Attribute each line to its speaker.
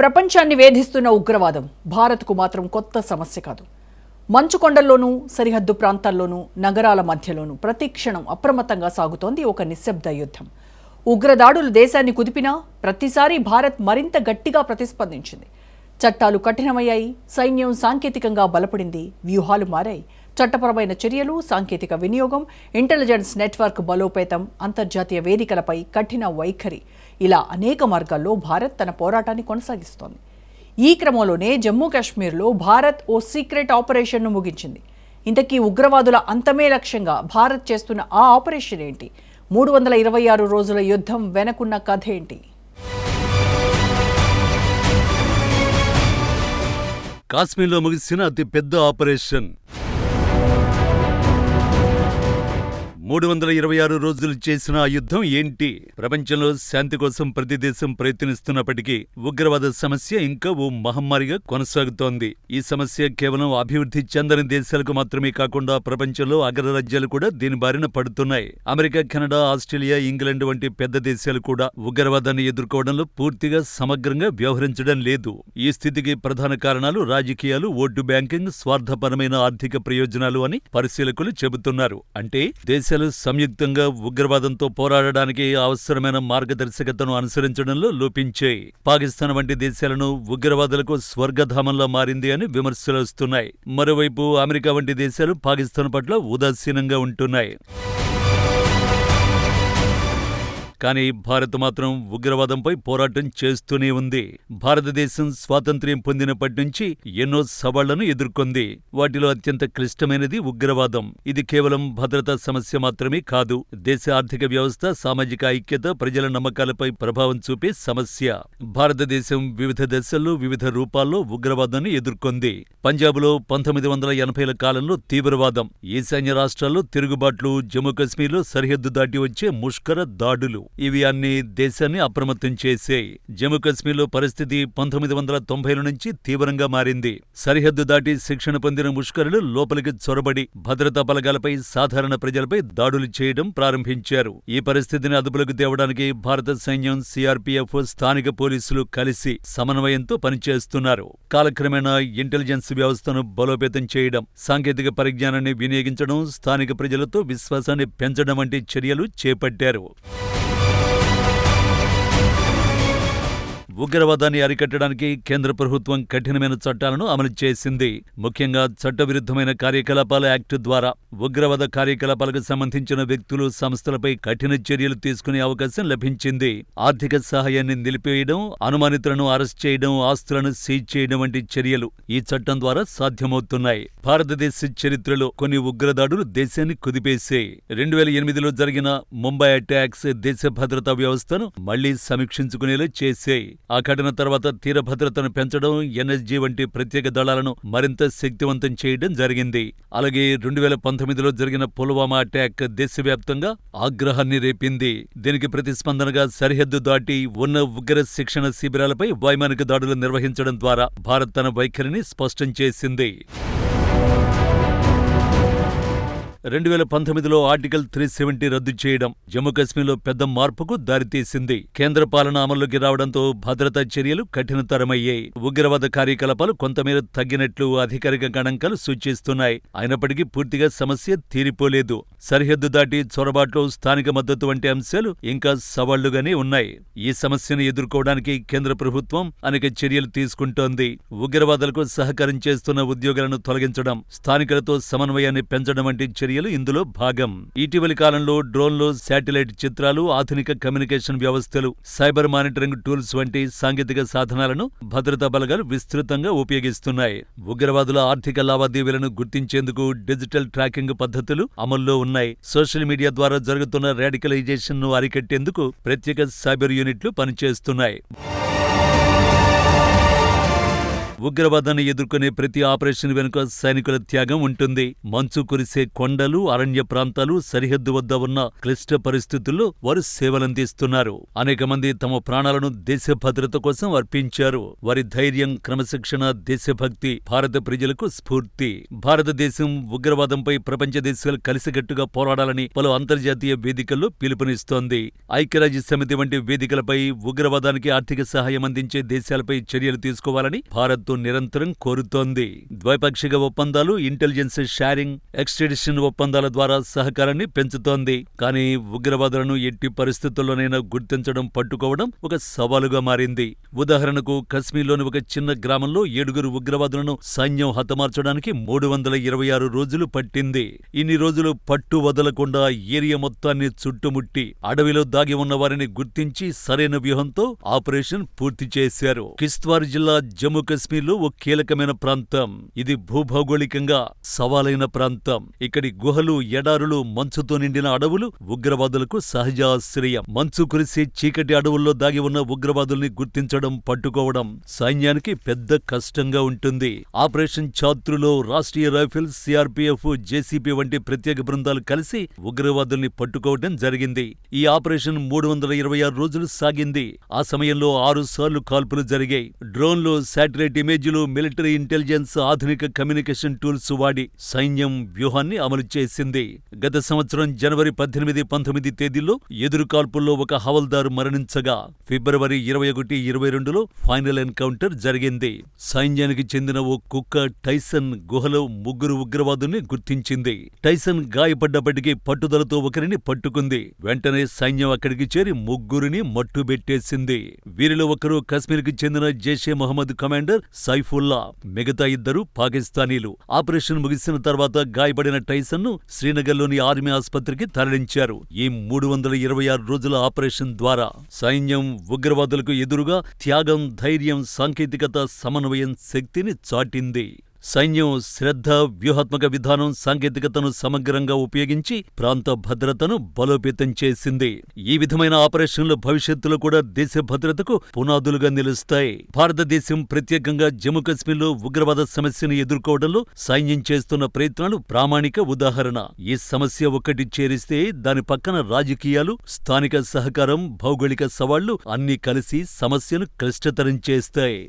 Speaker 1: ప్రపంచాన్ని వేధిస్తున్న ఉగ్రవాదం భారత్కు మాత్రం కొత్త సమస్య కాదు. మంచుకొండల్లోనూ సరిహద్దు ప్రాంతాల్లోనూ నగరాల మధ్యలోనూ ప్రతి క్షణం అప్రమత్తంగా సాగుతోంది ఒక నిశ్శబ్ద యుద్ధం. ఉగ్రదాడులు దేశాన్ని కుదిపినా ప్రతిసారి భారత్ మరింత గట్టిగా ప్రతిస్పందించింది. చట్టాలు కఠినమయ్యాయి, సైన్యం సాంకేతికంగా బలపడింది, వ్యూహాలు మారాయి. చట్టపరమైన చర్యలు, సాంకేతిక వినియోగం, ఇంటెలిజెన్స్ నెట్వర్క్ బలోపేతం, అంతర్జాతీయ వేదికలపై కఠిన వైఖరి, ఇలా అనేక మార్గాల్లో భారత్ తన పోరాటాన్ని కొనసాగిస్తోంది. ఈ క్రమంలోనే జమ్మూ కాశ్మీర్లో భారత్ ఓ సీక్రెట్ ఆపరేషన్ను ముగించింది. ఇంతకీ ఉగ్రవాదుల అంతమే లక్ష్యంగా భారత్ చేస్తున్న ఆ ఆపరేషన్ ఏంటి? 326 రోజుల యుద్ధం వెనకున్న కథ ఏంటి?
Speaker 2: కాశ్మీర్లో ముగిసిన అతి పెద్ద ఆపరేషన్ 326 రోజులు చేసిన ఆ యుద్ధం ఏంటి? ప్రపంచంలో శాంతి కోసం ప్రతి దేశం ప్రయత్నిస్తున్నప్పటికీ ఉగ్రవాద సమస్య ఇంకా ఓ మహమ్మారిగా కొనసాగుతోంది. ఈ సమస్య కేవలం అభివృద్ధి చెందని దేశాలకు మాత్రమే కాకుండా ప్రపంచంలో అగ్రరాజ్యాలు కూడా దీని బారిన పడుతున్నాయి. అమెరికా, కెనడా, ఆస్ట్రేలియా, ఇంగ్లాండ్ వంటి పెద్ద దేశాలు కూడా ఉగ్రవాదాన్ని ఎదుర్కోవడంలో పూర్తిగా సమగ్రంగా వ్యవహరించడం లేదు. ఈ స్థితికి ప్రధాన కారణాలు రాజకీయాలు, ఓటు బ్యాంకింగ్, స్వార్థపరమైన ఆర్థిక ప్రయోజనాలు అని పరిశీలకులు చెబుతున్నారు. అంటే దేశాలు సంయుక్తంగా ఉగ్రవాదంతో పోరాడడానికి అవసరమైన మార్గదర్శకతను అనుసరించడంలో లోపించాయి. పాకిస్తాన్ వంటి దేశాలను ఉగ్రవాదులకు స్వర్గధామంలా మారింది అని విమర్శలు వస్తున్నాయి. మరోవైపు అమెరికా వంటి దేశాలు పాకిస్తాన్ పట్ల ఉదాసీనంగా ఉంటున్నాయి. కానీ భారత్ మాత్రం ఉగ్రవాదంపై పోరాటం చేస్తూనే ఉంది. భారతదేశం స్వాతంత్ర్యం పొందినప్పటి నుంచి ఎన్నో సవాళ్లను ఎదుర్కొంది. వాటిలో అత్యంత క్లిష్టమైనది ఉగ్రవాదం. ఇది కేవలం భద్రతా సమస్య మాత్రమే కాదు, దేశ ఆర్థిక వ్యవస్థ, సామాజిక ఐక్యత, ప్రజల నమ్మకాలపై ప్రభావం చూపే సమస్య. భారతదేశం వివిధ దశల్లో వివిధ రూపాల్లో ఉగ్రవాదాన్ని ఎదుర్కొంది. పంజాబ్లో 1980ల కాలంలో తీవ్రవాదం, ఈశాన్య రాష్ట్రాల్లో తిరుగుబాట్లు, జమ్మూ కశ్మీర్లో సరిహద్దు దాటి వచ్చే ముష్కర దాడులు, ఇవి అన్ని దేశాన్ని అప్రమత్తం చేశాయి. జమ్మూ కశ్మీర్లో పరిస్థితి 1990ల నుంచి తీవ్రంగా మారింది. సరిహద్దు దాటి శిక్షణ పొందిన ముష్కరులు లోపలికి చొరబడి భద్రతా బలగాలపై, సాధారణ ప్రజలపై దాడులు చేయడం ప్రారంభించారు. ఈ పరిస్థితిని అదుపులోకి తేవడానికి భారత సైన్యం, సిఆర్పీఎఫ్, స్థానిక పోలీసులు కలిసి సమన్వయంతో పనిచేస్తున్నారు. కాలక్రమేణా ఇంటెలిజెన్స్ వ్యవస్థను బలోపేతం చేయడం, సాంకేతిక పరిజ్ఞానాన్ని వినియోగించడం, స్థానిక ప్రజలతో విశ్వాసాన్ని పెంచడం వంటి చర్యలు చేపట్టారు. ఉగ్రవాదాన్ని అరికట్టడానికి కేంద్ర ప్రభుత్వం కఠినమైన చట్టాలను అమలు చేసింది. ముఖ్యంగా చట్టవిరుద్ధమైన కార్యకలాపాల యాక్ట్ ద్వారా ఉగ్రవాద కార్యకలాపాలకు సంబంధించిన వ్యక్తులు, సంస్థలపై కఠిన చర్యలు తీసుకునే అవకాశం లభించింది. ఆర్థిక సహాయాన్ని నిలిపివేయడం, అనుమానితులను అరెస్ట్ చేయడం, ఆస్తులను సీజ్ చేయడం వంటి చర్యలు ఈ చట్టం ద్వారా సాధ్యమవుతున్నాయి. భారతదేశ చరిత్రలో కొన్ని ఉగ్రదాడులు దేశాన్ని కుదిపేశాయి. 2008లో జరిగిన ముంబై అటాక్స్ దేశ భద్రతా వ్యవస్థను మళ్లీ సమీక్షించుకునేలా చేశాయి. ఆ ఘటన తర్వాత తీర భద్రతను పెంచడం, ఎన్ఎస్జీ వంటి ప్రత్యేక దళాలను మరింత శక్తివంతం చేయడం జరిగింది. అలాగే 2019లో జరిగిన పుల్వామా అటాక్ దేశవ్యాప్తంగా ఆగ్రహాన్ని రేపింది. దీనికి ప్రతిస్పందనగా సరిహద్దు దాటి ఉన్న ఉగ్ర శిక్షణ శిబిరాలపై వైమానిక దాడులు నిర్వహించడం ద్వారా భారత్ తన వైఖరిని స్పష్టం చేసింది. 2019లో ఆర్టికల్ 370 రద్దు చేయడం జమ్మూ కశ్మీర్లో పెద్ద మార్పుకు దారితీసింది. కేంద్ర పాలన అమల్లోకి రావడంతో భద్రతా చర్యలు కఠినతరమయ్యాయి. ఉగ్రవాద కార్యకలాపాలు కొంతమేర తగ్గినట్లు అధికారిక గణాంకాలు సూచిస్తున్నాయి. అయినప్పటికీ పూర్తిగా సమస్య తీరిపోలేదు. సరిహద్దు దాటి చొరబాట్లు, స్థానిక మద్దతు వంటి అంశాలు ఇంకా సవాళ్లుగానే ఉన్నాయి. ఈ సమస్యను ఎదుర్కోవడానికి కేంద్ర ప్రభుత్వం అనేక చర్యలు తీసుకుంటోంది. ఉగ్రవాదులకు సహకారం చేస్తున్న ఉద్యోగులను తొలగించడం, స్థానికులతో సమన్వయాన్ని పెంచడం వంటి చర్యలు ఇందులో భాగం. ఇటీవలి కాలంలో డ్రోన్లు, శాటిలైట్ చిత్రాలు, ఆధునిక కమ్యూనికేషన్ వ్యవస్థలు, సైబర్ మానిటరింగ్ టూల్స్ వంటి సాంకేతిక సాధనాలను భద్రతా బలగాలు విస్తృతంగా ఉపయోగిస్తున్నాయి. ఉగ్రవాదుల ఆర్థిక లావాదేవీలను గుర్తించేందుకు డిజిటల్ ట్రాకింగ్ పద్ధతులు అమల్లో ఉన్నాయి. సోషల్ మీడియా ద్వారా జరుగుతున్న రాడికలైజేషన్ ను అరికట్టేందుకు ప్రత్యేక సైబర్ యూనిట్లు పనిచేస్తున్నాయి. ఉగ్రవాదాన్ని ఎదుర్కొనే ప్రతి ఆపరేషన్ వెనుక సైనికుల త్యాగం ఉంటుంది. మంచు కురిసే కొండలు, అరణ్య ప్రాంతాలు, సరిహద్దు వద్ద ఉన్న క్లిష్ట పరిస్థితుల్లో వారు సేవలందిస్తున్నారు. అనేక మంది తమ ప్రాణాలను దేశ భద్రత కోసం అర్పించారు. వారి ధైర్యం, క్రమశిక్షణ, దేశభక్తి భారత ప్రజలకు స్ఫూర్తి. భారతదేశం ఉగ్రవాదంపై ప్రపంచ దేశాలు కలిసికట్టుగా పోరాడాలని పలు అంతర్జాతీయ వేదికల్లో పిలుపునిస్తోంది. ఐక్యరాజ్య సమితి వంటి వేదికలపై ఉగ్రవాదానికి ఆర్థిక సహాయం అందించే దేశాలపై చర్యలు తీసుకోవాలని భారత్ నిరంతరం కోరుతోంది. ద్వైపాక్షిక ఒప్పందాలు, ఇంటెలిజెన్స్ షేరింగ్, ఎక్స్ట్రాడిషన్ ఒప్పందాల ద్వారా సహకారాన్ని పెంచుతోంది. కానీ ఉగ్రవాదులను ఎట్టి పరిస్థితుల్లోనైనా గుర్తించడం, పట్టుకోవడం ఒక సవాలుగా మారింది. ఉదాహరణకు కశ్మీర్లోని ఒక చిన్న గ్రామంలో 7 ఉగ్రవాదులను సైన్యం హతమార్చడానికి 326 రోజులు పట్టింది. ఇన్ని రోజులు పట్టు వదలకుండా ఏరియా మొత్తాన్ని చుట్టుముట్టి అడవిలో దాగి ఉన్న వారిని గుర్తించి సరైన వ్యూహంతో ఆపరేషన్ పూర్తి చేశారు. కిశ్త్వార్ జిల్లా జమ్మూ కశ్మీర్లో ఓ కీలకమైన ప్రాంతం. ఇది భూభౌగోళికంగా సవాలైన ప్రాంతం. ఇక్కడి గుహలు, ఎడారులు, మంచుతో నిండిన అడవులు ఉగ్రవాదులకు సహజ ఆశ్రయం. మంచు కురిసే చీకటి అడవుల్లో దాగి ఉన్న ఉగ్రవాదుల్ని గుర్తించడం, పట్టుకోవడం సైన్యానికి పెద్ద కష్టంగా ఉంటుంది. ఆపరేషన్ ఛాత్రులో రాష్ట్రీయ రైఫిల్స్, సిఆర్పీఎఫ్, జేసీపీ వంటి ప్రత్యేక బృందాలు కలిసి ఉగ్రవాదుల్ని పట్టుకోవడం జరిగింది. ఈ ఆపరేషన్ 326 రోజులు సాగింది. ఆ సమయంలో 6 సార్లు కాల్పులు జరిగాయి. డ్రోన్లు, శాటిలైట్ ఇమేజ్లు, మిలిటరీ ఇంటెలిజెన్స్, ఆధునిక కమ్యూనికేషన్ టూల్స్ వాడి సైన్యం వ్యూహాన్ని అమలు చేసింది. గత సంవత్సరం జనవరి 18, 19 తేదీల్లో ఎదురు కాల్పుల్లో ఒక హవల్దారు మరణించగా ఫిబ్రవరి 21, 22లో ఫైనల్ ఎన్కౌంటర్ జరిగింది. సైన్యానికి చెందిన ఓ కుక్క టైసన్ గుహలో 3 ఉగ్రవాదుల్ని గుర్తించింది. టైసన్ గాయపడ్డప్పటికీ పట్టుదలతో ఒకరిని పట్టుకుంది. వెంటనే సైన్యం అక్కడికి చేరి 3 మట్టుబెట్టేసింది. వీరిలో ఒకరు కశ్మీర్కి చెందిన జైషే మహమ్మద్ కమాండర్ సైఫుల్లా, మిగతా 2 పాకిస్తానీలు. ఆపరేషన్ ముగిసిన తర్వాత గాయపడిన టైసన్ను శ్రీనగర్లోని ఆర్మీ ఆసుపత్రికి తరలించారు. ఈ 326 రోజుల ఆపరేషన్ ద్వారా సైన్యం ఉగ్రవాదులకు ఎదురుగా త్యాగం, ధైర్యం, సాంకేతికత, సమన్వయం శక్తిని చాటింది. సైన్యం శ్రద్ధ, వ్యూహాత్మక విధానం, సాంకేతికతను సమగ్రంగా ఉపయోగించి ప్రాంత భద్రతను బలోపేతం చేసింది. ఈ విధమైన ఆపరేషన్లు భవిష్యత్తులో కూడా దేశ భద్రతకు పునాదులుగా నిలుస్తాయి. భారతదేశం ప్రత్యేకంగా జమ్మూ కశ్మీర్లో ఉగ్రవాద సమస్యను ఎదుర్కోవడంలో సైన్యం చేస్తున్న ప్రయత్నాలు ప్రామాణిక ఉదాహరణ. ఈ సమస్య ఒక్కటి చేరిస్తే దాని పక్కన రాజకీయాలు, స్థానిక సహకారం, భౌగోళిక సవాళ్లు అన్నీ కలిసి సమస్యను క్లిష్టతరం చేస్తాయి.